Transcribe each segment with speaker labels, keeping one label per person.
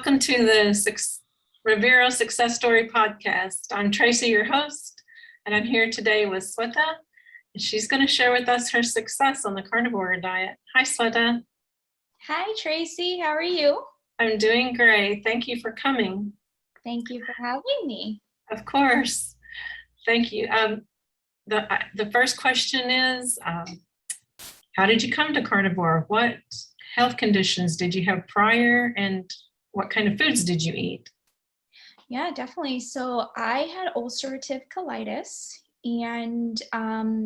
Speaker 1: Welcome to the Revero Success Story Podcast. I'm Tracy, your host, and I'm here today with Sweta, and she's going to share with us her success on the carnivore diet. Hi, Sweta.
Speaker 2: Hi, Tracy. How are you?
Speaker 1: I'm doing great. Thank you for coming.
Speaker 2: Thank you for having me.
Speaker 1: Of course. Thank you. The first question is, how did you come to carnivore? What health conditions did you have prior, and what kind of foods did you eat?
Speaker 2: Yeah, definitely. So I had ulcerative colitis, and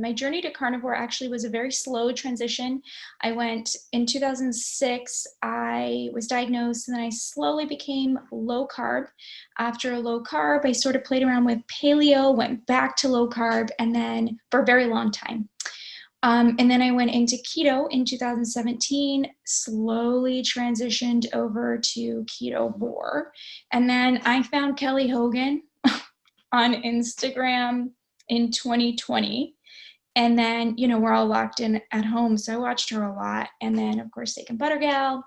Speaker 2: my journey to carnivore actually was a very slow transition. I went in 2006, I was diagnosed, and then I slowly became low carb. After low carb, I sort of played around with paleo, went back to low carb, and then for a very long time. And then I went into keto in 2017, slowly transitioned over to Ketovore. And then I found Kelly Hogan on Instagram in 2020. And then, we're all locked in at home. So I watched her a lot. And then, of course, Steak and Butter Gal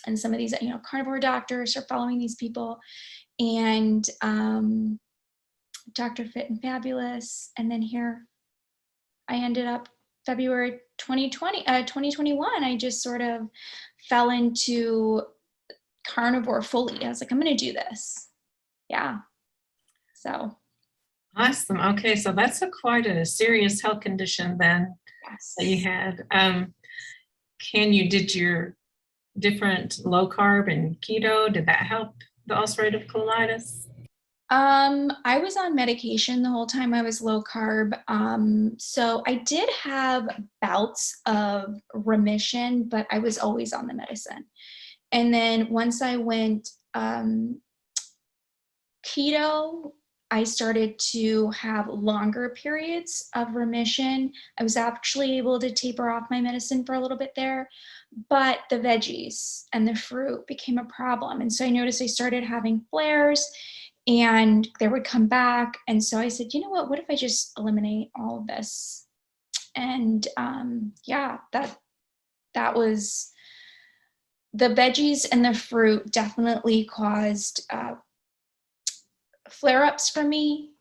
Speaker 2: and some of these, carnivore doctors are following these people. And Dr. Fit and Fabulous. And then here I ended up February 2021, I just sort of fell into carnivore fully. I was like, I'm going to do this. Yeah. So.
Speaker 1: Awesome. Okay. So that's quite a serious health condition then.
Speaker 2: Yes.
Speaker 1: That you had. Did your different low carb and keto, did that help the ulcerative colitis?
Speaker 2: I was on medication the whole time I was low carb. So I did have bouts of remission, but I was always on the medicine. And then once I went keto, I started to have longer periods of remission. I was actually able to taper off my medicine for a little bit there, but the veggies and the fruit became a problem. And so I noticed I started having flares, and they would come back. And so I said, what if I just eliminate all of this? And that was the veggies and the fruit definitely caused flare-ups for me.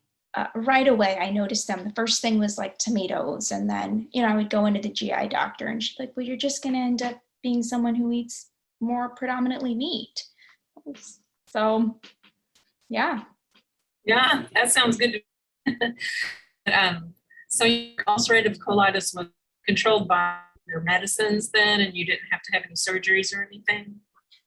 Speaker 2: Right away, I noticed them. The first thing was like tomatoes. And then, I would go into the GI doctor, and she's like, well, you're just going to end up being someone who eats more predominantly meat. So yeah,
Speaker 1: that sounds good. So your ulcerative colitis was controlled by your medicines then, and you didn't have to have any surgeries or anything?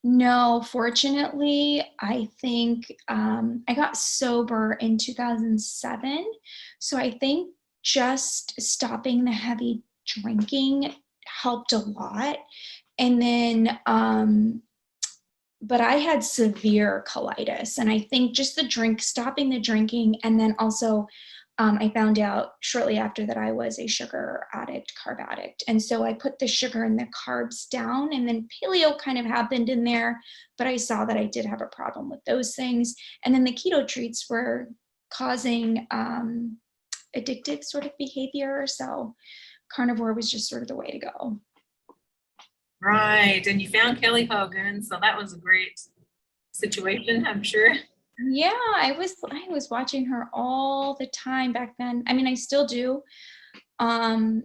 Speaker 2: No, fortunately, I think I got sober in 2007. So I think just stopping the heavy drinking helped a lot. And then but I had severe colitis, and I think just stopping the drinking, and then also I found out shortly after that I was a sugar addict, carb addict. And so I put the sugar and the carbs down, and then paleo kind of happened in there, but I saw that I did have a problem with those things. And then the keto treats were causing addictive sort of behavior. So carnivore was just sort of the way to go.
Speaker 1: Right. And you found Kelly Hogan, so that was a great situation, I'm sure.
Speaker 2: Yeah, I was watching her all the time back then. I mean, I still do. And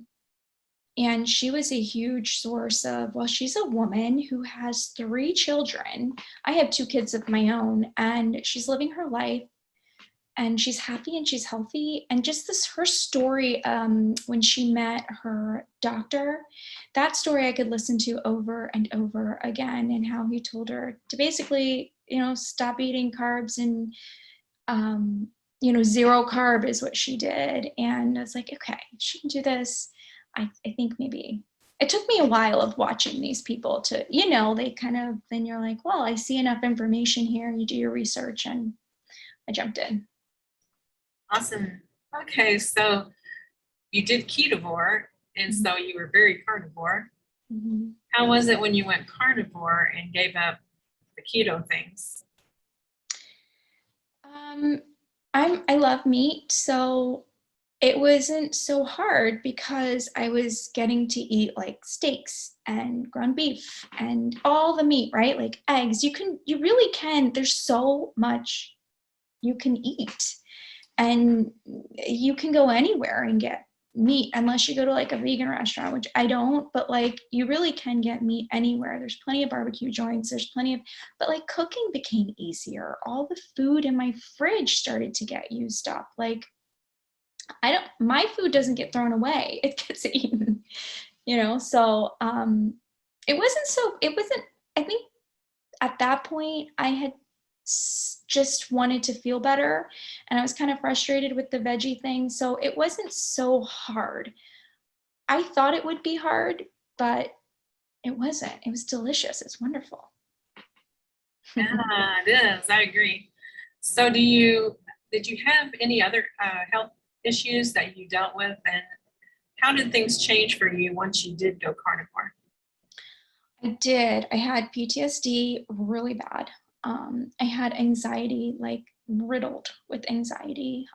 Speaker 2: she was a huge source of, she's a woman who has 3 children. I have 2 kids of my own, and she's living her life, and she's happy and she's healthy. And just her story, when she met her doctor, that story I could listen to over and over again, and how he told her to basically, stop eating carbs, and, 0 carb is what she did. And I was like, okay, she can do this. I think maybe it took me a while of watching these people to, they kind of, then you're like, well, I see enough information here, and you do your research, and I jumped in.
Speaker 1: Awesome. Okay, so you did Ketovore, and so you were very carnivore.
Speaker 2: Mm-hmm.
Speaker 1: How was it when you went carnivore and gave up the keto things?
Speaker 2: I love meat, so it wasn't so hard because I was getting to eat like steaks and ground beef and all the meat, right? Like eggs. You really can. There's so much you can eat, and you can go anywhere and get meat unless you go to like a vegan restaurant, which I don't, but like you really can get meat anywhere. There's plenty of barbecue joints. There's plenty of, but like cooking became easier. All the food in my fridge started to get used up. Like my food doesn't get thrown away. It gets eaten, So it wasn't, I think at that point I had just wanted to feel better, and I was kind of frustrated with the veggie thing. So it wasn't so hard. I thought it would be hard, but it wasn't. It was delicious. It's wonderful.
Speaker 1: Yeah, it is. I agree. So did you have any other health issues that you dealt with, and how did things change for you once you did go carnivore?
Speaker 2: I did. I had PTSD really bad. I had anxiety, like riddled with anxiety.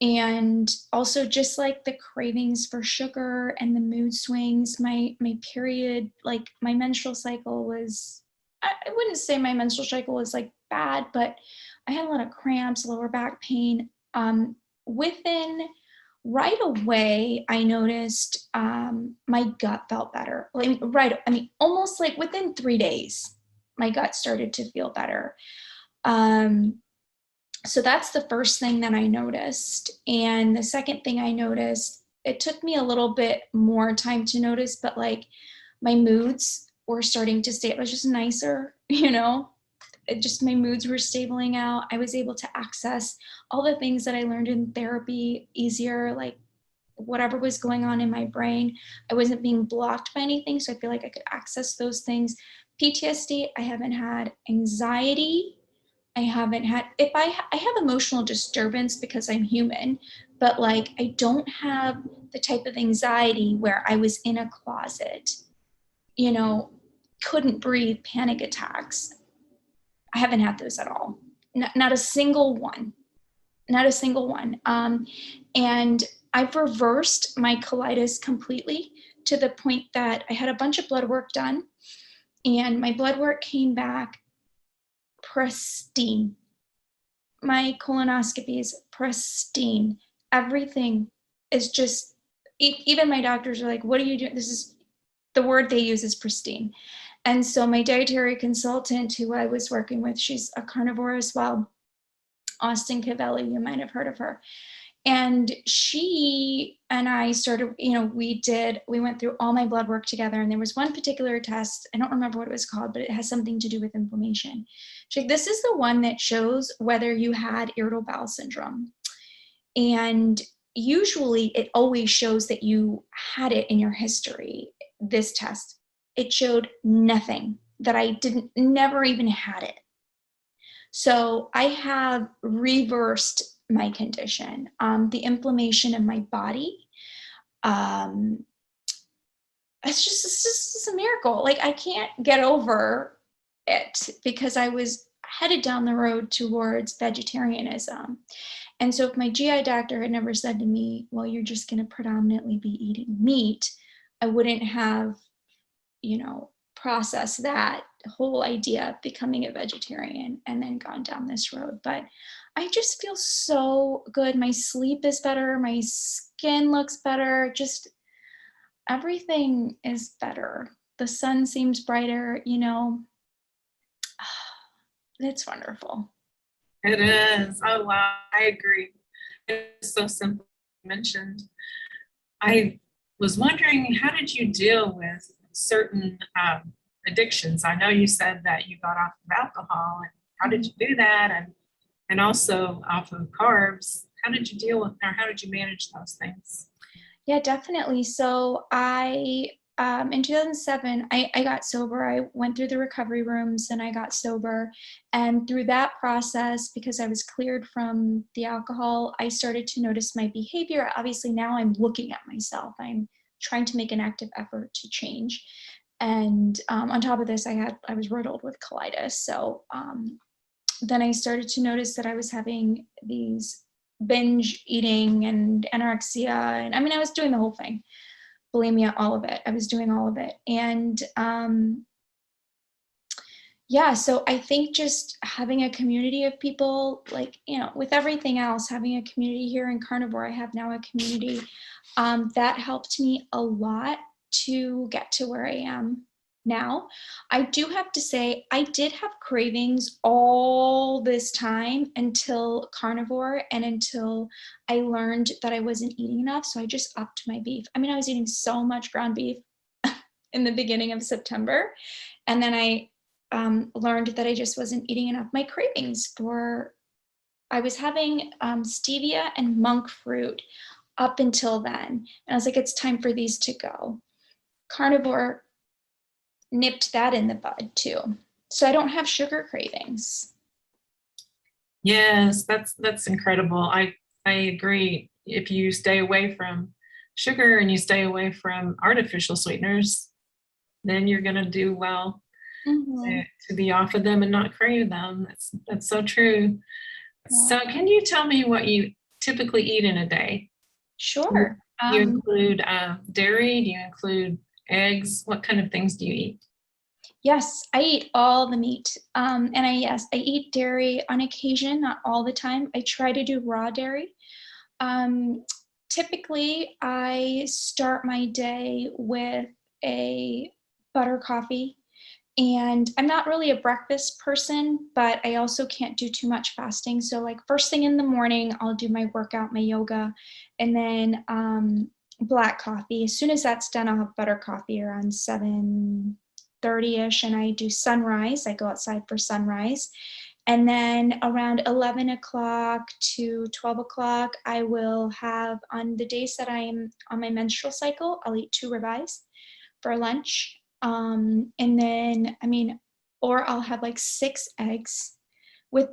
Speaker 2: And also just like the cravings for sugar and the mood swings. My period, like my menstrual cycle was, I wouldn't say my menstrual cycle was like bad, but I had a lot of cramps, lower back pain. Within right away, I noticed my gut felt better. Like almost like within 3 days, my gut started to feel better. So that's the first thing that I noticed. And the second thing I noticed, it took me a little bit more time to notice, but like my moods were starting to stay, it was just nicer, my moods were stabling out. I was able to access all the things that I learned in therapy easier, like whatever was going on in my brain. I wasn't being blocked by anything. So I feel like I could access those things. PTSD, I haven't had. Anxiety, I haven't had. If I have emotional disturbance because I'm human, but like I don't have the type of anxiety where I was in a closet, couldn't breathe, panic attacks. I haven't had those at all. Not a single one. Not a single one. And I've reversed my colitis completely to the point that I had a bunch of blood work done, and my blood work came back pristine. My colonoscopy is pristine. Everything is just, even my doctors are like, what are you doing? This is, the word they use is pristine. And so my dietary consultant who I was working with, she's a carnivore as well, Austin Cavelli, you might have heard of her. And she and I started, we went through all my blood work together, and there was one particular test, I don't remember what it was called, but it has something to do with inflammation. She's like, this is the one that shows whether you had irritable bowel syndrome. And usually it always shows that you had it in your history. This test, it showed nothing, that I never even had it. So I have reversed my condition, the inflammation in my body. It's just a miracle. Like I can't get over it because I was headed down the road towards vegetarianism. And so if my GI doctor had never said to me, well, you're just going to predominantly be eating meat, I wouldn't have, processed that whole idea of becoming a vegetarian and then gone down this road. But I just feel so good. My sleep is better. My skin looks better. Just everything is better. The sun seems brighter, It's wonderful.
Speaker 1: It is. Oh, wow. I agree. It's so simple. You mentioned. I was wondering, how did you deal with certain addictions? I know you said that you got off of alcohol. And how did you do that? And also off of carbs. How did you deal with, or how did you manage those things?
Speaker 2: Yeah, definitely. So in 2007, I got sober. I went through the recovery rooms and I got sober. And through that process, because I was cleared from the alcohol, I started to notice my behavior. Obviously, now I'm looking at myself. I'm trying to make an active effort to change. And on top of this, I was riddled with colitis. So then I started to notice that I was having these binge eating and anorexia. And I mean, I was doing the whole thing, bulimia, all of it. I was doing all of it. And yeah, so I think just having a community of people, like, you know, with everything else, having a community here in Carnivore, I have now a community that helped me a lot to get to where I am now. I do have to say, I did have cravings all this time until Carnivore and until I learned that I wasn't eating enough. So I just upped my beef. I mean, I was eating so much ground beef in the beginning of September. And then I learned that I just wasn't eating enough. My cravings I was having stevia and monk fruit up until then. And I was like, it's time for these to go. Carnivore nipped that in the bud too. So I don't have sugar cravings.
Speaker 1: Yes, that's incredible. I agree. If you stay away from sugar and you stay away from artificial sweeteners, then you're going to do well to be off of them and not crave them. That's so true.
Speaker 2: Yeah.
Speaker 1: So can you tell me what you typically eat in a day?
Speaker 2: Sure.
Speaker 1: Do you include dairy? Do you include eggs? What kind of things do you eat?
Speaker 2: Yes, I eat all the meat. And I eat dairy on occasion, not all the time. I try to do raw dairy. Typically, I start my day with a butter coffee. And I'm not really a breakfast person, but I also can't do too much fasting. So like first thing in the morning, I'll do my workout, my yoga, and then black coffee. As soon as that's done, I'll have butter coffee around 7:30ish, and I do sunrise. I go outside for sunrise. And then around 11 o'clock to 12 o'clock, I will have, on the days that I'm on my menstrual cycle, I'll eat 2 ribeyes for lunch. And then, or I'll have like 6 eggs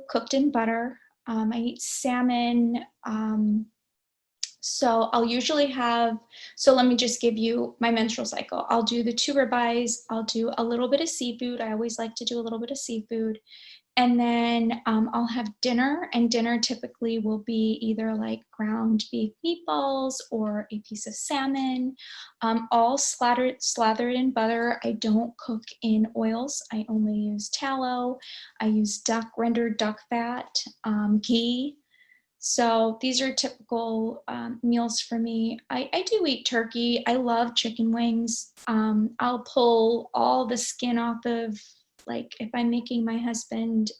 Speaker 2: cooked in butter. I eat salmon. So I'll usually so let me just give you my menstrual cycle. I'll do the 2 ribeyes. I'll do a little bit of seafood. I always like to do a little bit of seafood. And then I'll have dinner, and dinner typically will be either like ground beef meatballs or a piece of salmon, all slathered in butter. I don't cook in oils. I only use tallow. I use rendered duck fat, ghee. So these are typical meals for me. I do eat turkey. I love chicken wings. I'll pull all the skin off of, like if I'm making my husband,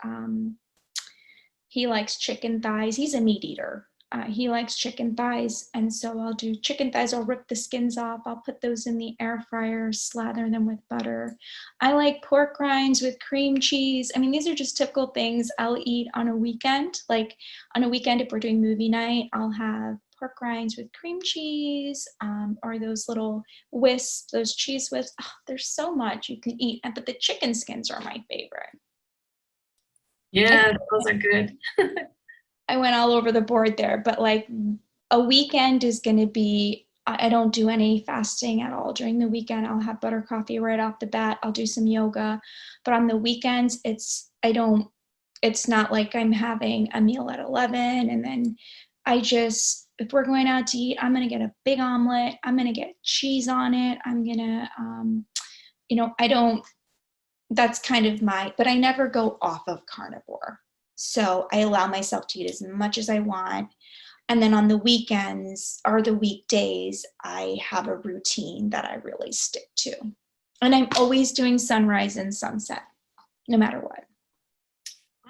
Speaker 2: he likes chicken thighs. He's a meat eater. He likes chicken thighs. And so I'll do chicken thighs. I'll rip the skins off. I'll put those in the air fryer, slather them with butter. I like pork rinds with cream cheese. I mean, these are just typical things I'll eat on a weekend. Like on a weekend, if we're doing movie night, I'll have pork rinds with cream cheese, or those little wisps, those cheese wisps. Oh, there's so much you can eat. But the chicken skins are my favorite.
Speaker 1: Yeah, those are good.
Speaker 2: I went all over the board there, but like a weekend is going to be, I don't do any fasting at all. During the weekend, I'll have butter coffee right off the bat. I'll do some yoga, but on the weekends, it's not like I'm having a meal at 11 and then if we're going out to eat, I'm going to get a big omelet. I'm going to get cheese on it. I'm going to, that's kind of but I never go off of carnivore. So I allow myself to eat as much as I want. And then on the weekends or the weekdays, I have a routine that I really stick to. And I'm always doing sunrise and sunset, no matter what.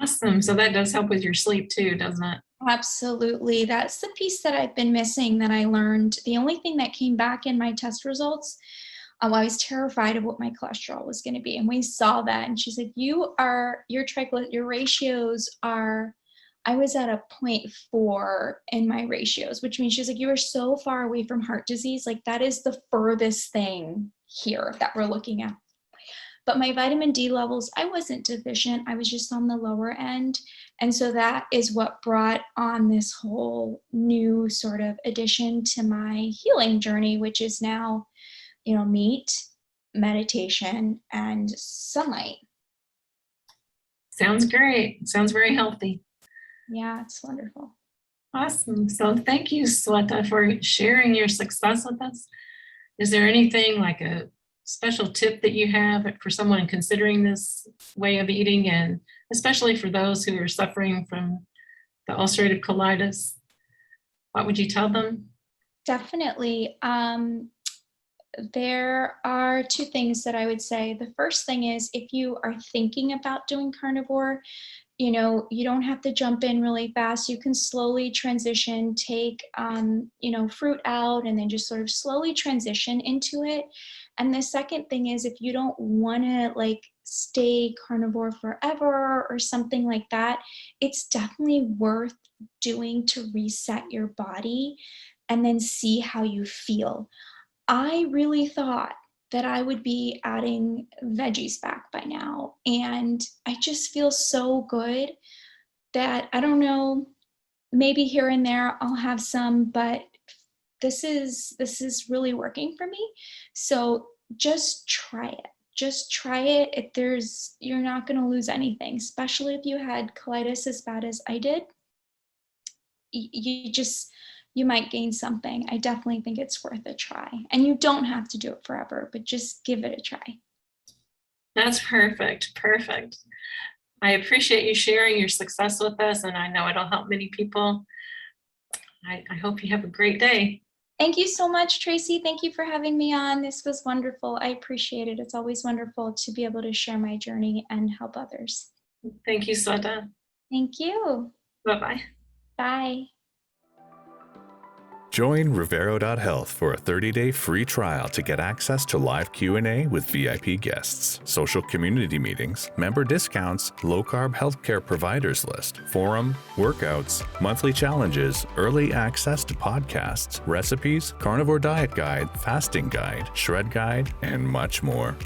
Speaker 1: Awesome. So that does help with your sleep too, doesn't it?
Speaker 2: Absolutely. That's the piece that I've been missing that I learned. The only thing that came back in my test results, I was terrified of what my cholesterol was going to be. And we saw that. And she said, your ratios are, I was at a 0.4 in my ratios, which means she's like, you are so far away from heart disease. Like that is the furthest thing here that we're looking at. But my vitamin D levels, I wasn't deficient. I was just on the lower end. And so that is what brought on this whole new sort of addition to my healing journey, which is now, meat, meditation, and sunlight.
Speaker 1: Sounds great. Sounds very healthy.
Speaker 2: Yeah, it's wonderful.
Speaker 1: Awesome. So thank you, Sweta, for sharing your success with us. Is there anything like a special tip that you have for someone considering this way of eating, and especially for those who are suffering from the ulcerative colitis? What would you tell them?
Speaker 2: Definitely. There are two things that I would say. The first thing is, if you are thinking about doing carnivore, you don't have to jump in really fast. You can slowly transition, take, fruit out, and then just sort of slowly transition into it. And the second thing is, if you don't want to like stay carnivore forever or something like that, it's definitely worth doing to reset your body and then see how you feel. I really thought that I would be adding veggies back by now. And I just feel so good that, I don't know, maybe here and there I'll have some, but this is really working for me. So just try it. Just try it. You're not going to lose anything, especially if you had colitis as bad as I did. You might gain something. I definitely think it's worth a try. And you don't have to do it forever, but just give it a try.
Speaker 1: That's perfect. Perfect. I appreciate you sharing your success with us, and I know it'll help many people. I hope you have a great day.
Speaker 2: Thank you so much, Tracy. Thank you for having me on. This was wonderful. I appreciate it. It's always wonderful to be able to share my journey and help others.
Speaker 1: Thank you, Sweta.
Speaker 2: Thank you.
Speaker 1: Bye-bye.
Speaker 2: Bye.
Speaker 3: Join Revero.health for a 30-day free trial to get access to live Q&A with VIP guests, social community meetings, member discounts, low-carb healthcare providers list, forum, workouts, monthly challenges, early access to podcasts, recipes, carnivore diet guide, fasting guide, shred guide, and much more.